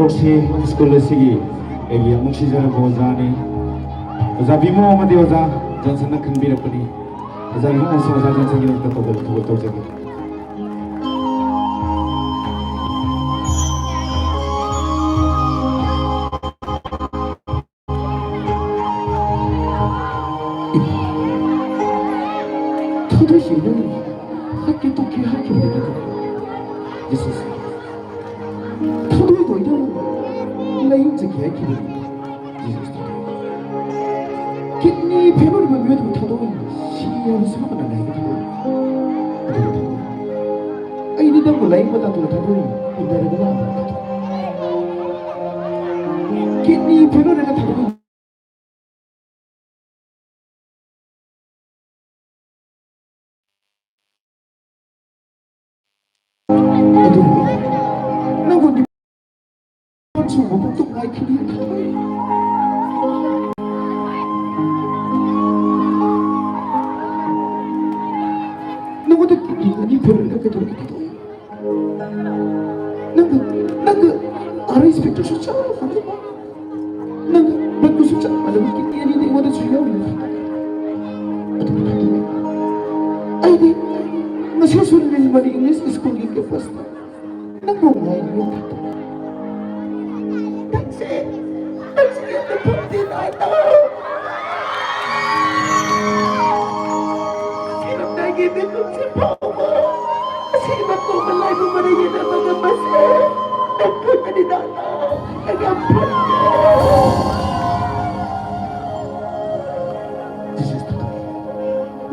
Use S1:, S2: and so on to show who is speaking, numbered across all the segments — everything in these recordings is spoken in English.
S1: Roxy School Sigi, Egi Amushizana Bozani, Zabimo Madioza, Johnson Kanbirapani, Zabi also was Johnson in the Total.
S2: Kidney people remember to tell she was someone and I didn't like what I told her in the kidney people and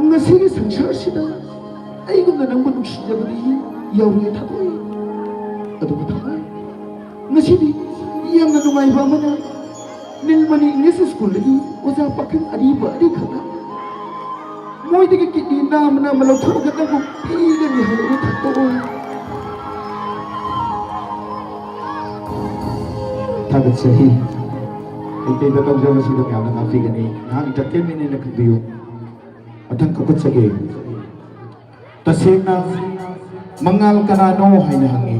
S2: Ngasih sangsarasida, ayo nang manung sijabadi, yauri thadoy, adu thadoy. Ngasih di, yang nanumay ba mana, nilmani English school lagi, oza pakan adiba adi khana. Moi dike kiti nam na malau thor gata ko piga ni halu thadoy. Thagat sahi. Ite da tong jawa sido kya na afi gani, na entertainment ni nakbiyo. Atang kakutsage tasena mangal kanano haina hangi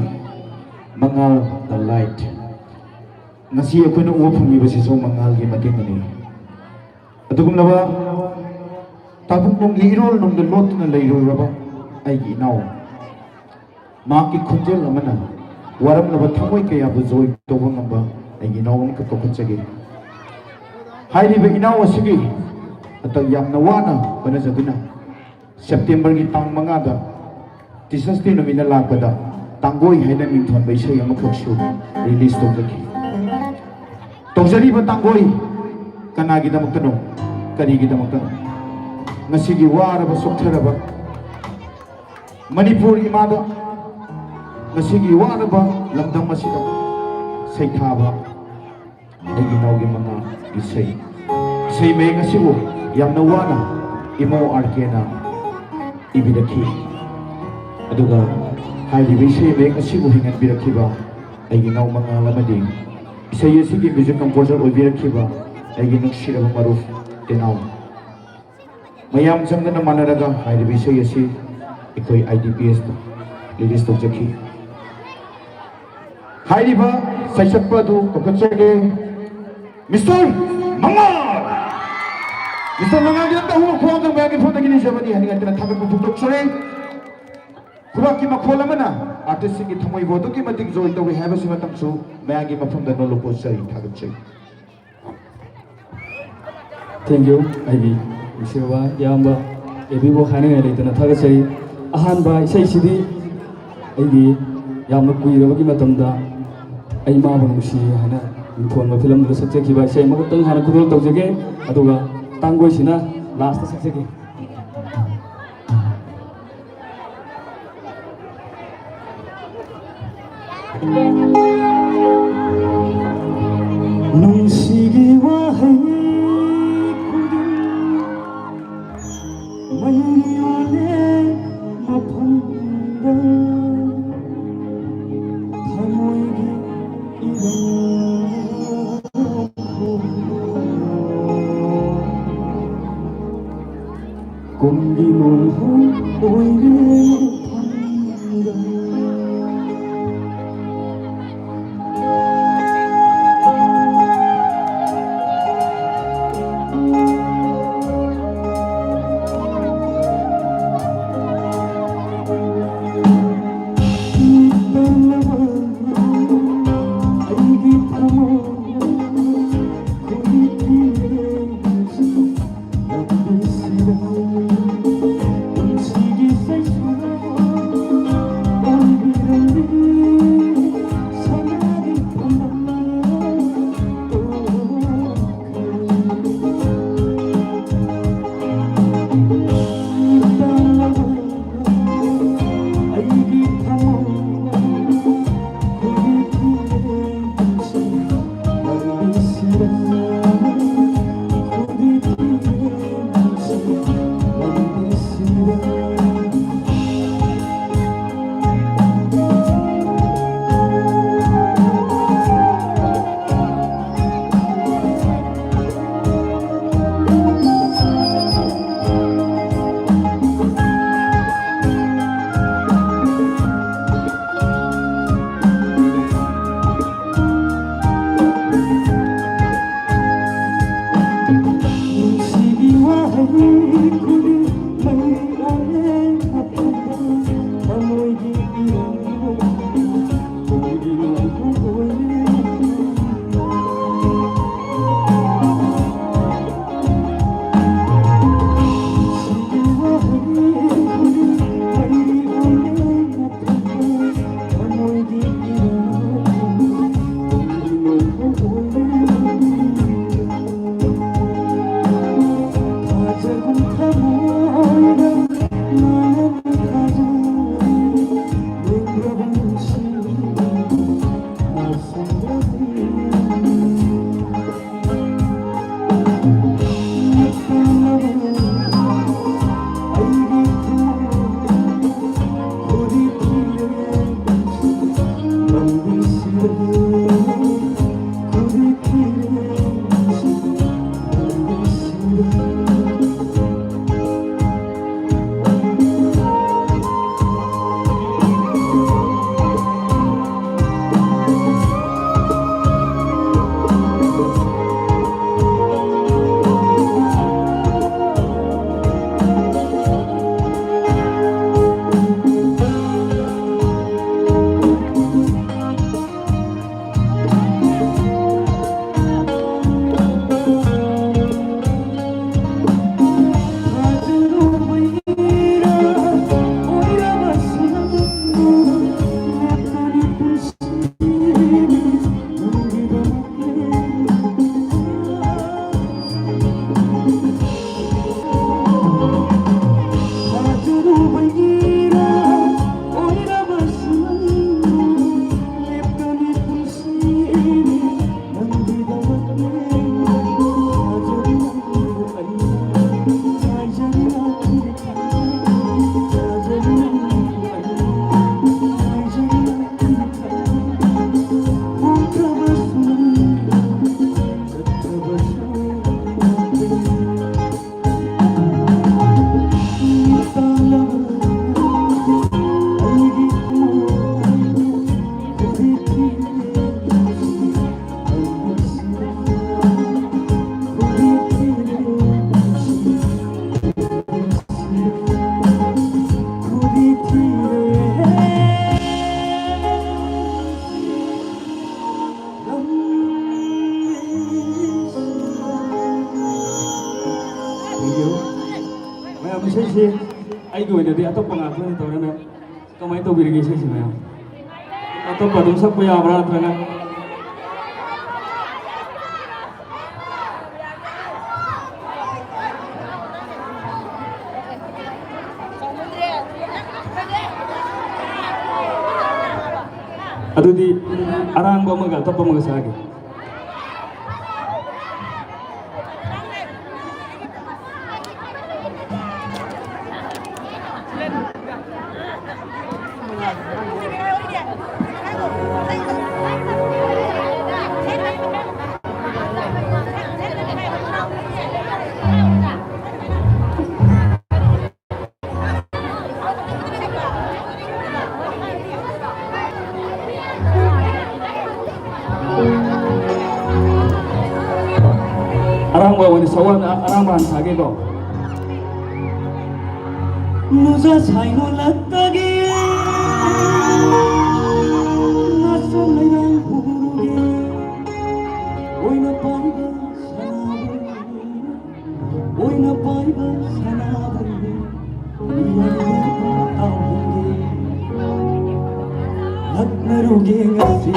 S2: mangal the light ngasi akoina uwa phungi basi so mangal gi mating ani adugum laba tabung nong irol nong de lot na leiro raba ai gi naw ma ki khunjel amana waram laba thamoi kaya bu joy tobo ngamba ai gi naw ka kakutsage hai ri be inaw asigi atau yang nawana pada jaduna September ki tang mangada Teachers Day nomina lakada tanggoi haina mingthon baisa yang makhoksu release tawjaki tawjari ba tanggoi kana gi damak tano kari gi damak tano ngasi gi wara ba sokthara ba Manipur imada ngasi gi wara ba lamdam masida saitha ba agi nawgi manga isai sai me ngasi wo yang nawana imo arkena ibidaki aduga haili bisay me asibu hingan birakiba ay ginaw mga lamading isa yusigi music composer o birakiba ay ginuksira ba maruf tinaw mayam jangna na manaraga haili bisay yasi ikoy IDPS to lilis to jaki haili ba saysakpa do kakutsage Mr. Mangal Mr. Mangal kita tahu kuang tu bagi phone lagi ni siapa ni? Hari kita thakak pupuk sore. Kuang kita khola mana? Artis sini thumai bodoh kita matik joy tu we have a siapa tamsu. Bagi mafum dan nolo posai thakak cai.
S3: Thank you, Ivy. Isiwa yamba. Ebi bo khane ngai lehna thakak cai. Ahan ba isai sidi. Ivy yamba kui rawa kita tamda. Ai ma bang usi hana. Phone ma film dulu sakse kiba isai ma tang hana kudol tau jage. Aduga tanggoi sina last saksegi nungsigi wahai kudu mayone mapanda thamoigi ida Kung ginuhong ko'y rinutanda ꯃꯌꯥꯝ ꯏꯁꯩꯁꯤ ꯑꯩꯒꯤ ꯑꯣꯏꯅꯗꯤ ꯑꯇꯣꯞꯄ ꯉꯥꯛꯇ ꯑꯣꯏꯅ ꯇꯧꯔꯦ ꯃꯌꯥꯝ ꯀꯃꯥꯏꯅ ꯇꯧꯕꯤꯔꯤꯒꯦ ꯏꯁꯩꯁꯤ ꯃꯌꯥꯝ ꯑꯇꯣꯞꯄ ꯑꯗꯨꯝ ꯁꯛꯄ ꯌꯥꯕ꯭ꯔꯥ ꯅꯠꯇ꯭ꯔꯒ ꯑꯗꯨꯗꯤ ꯑꯔꯥꯡꯕ ꯑꯃꯒ ꯑꯇꯣꯞꯄ ꯑꯃꯒ ꯁꯥꯒꯦ arang bawa ni sawan arang bahan sage ko nuja saino lattagi naso mayang huruge oina paiba sanabu latnaruge ngasi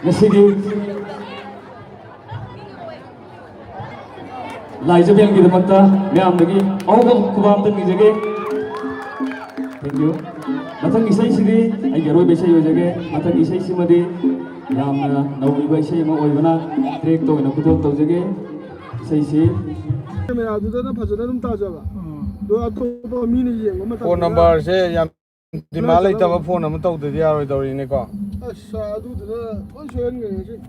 S3: Ngasigi laijabeng ki damakta myam dagi awga kubam tan nijage thank you mathang isai sidi ai garoi besai hojage mathang isai simadi yamna nawi bai isai ma oibana track to na kudol tawjage isai si
S4: camera adudana phajana dum tajaba do athopa mini yeng ma
S5: phone number se yam dimalai taba phone am tawdadi yaroi dawri ne ko
S4: asa adudana thoi soyan ngi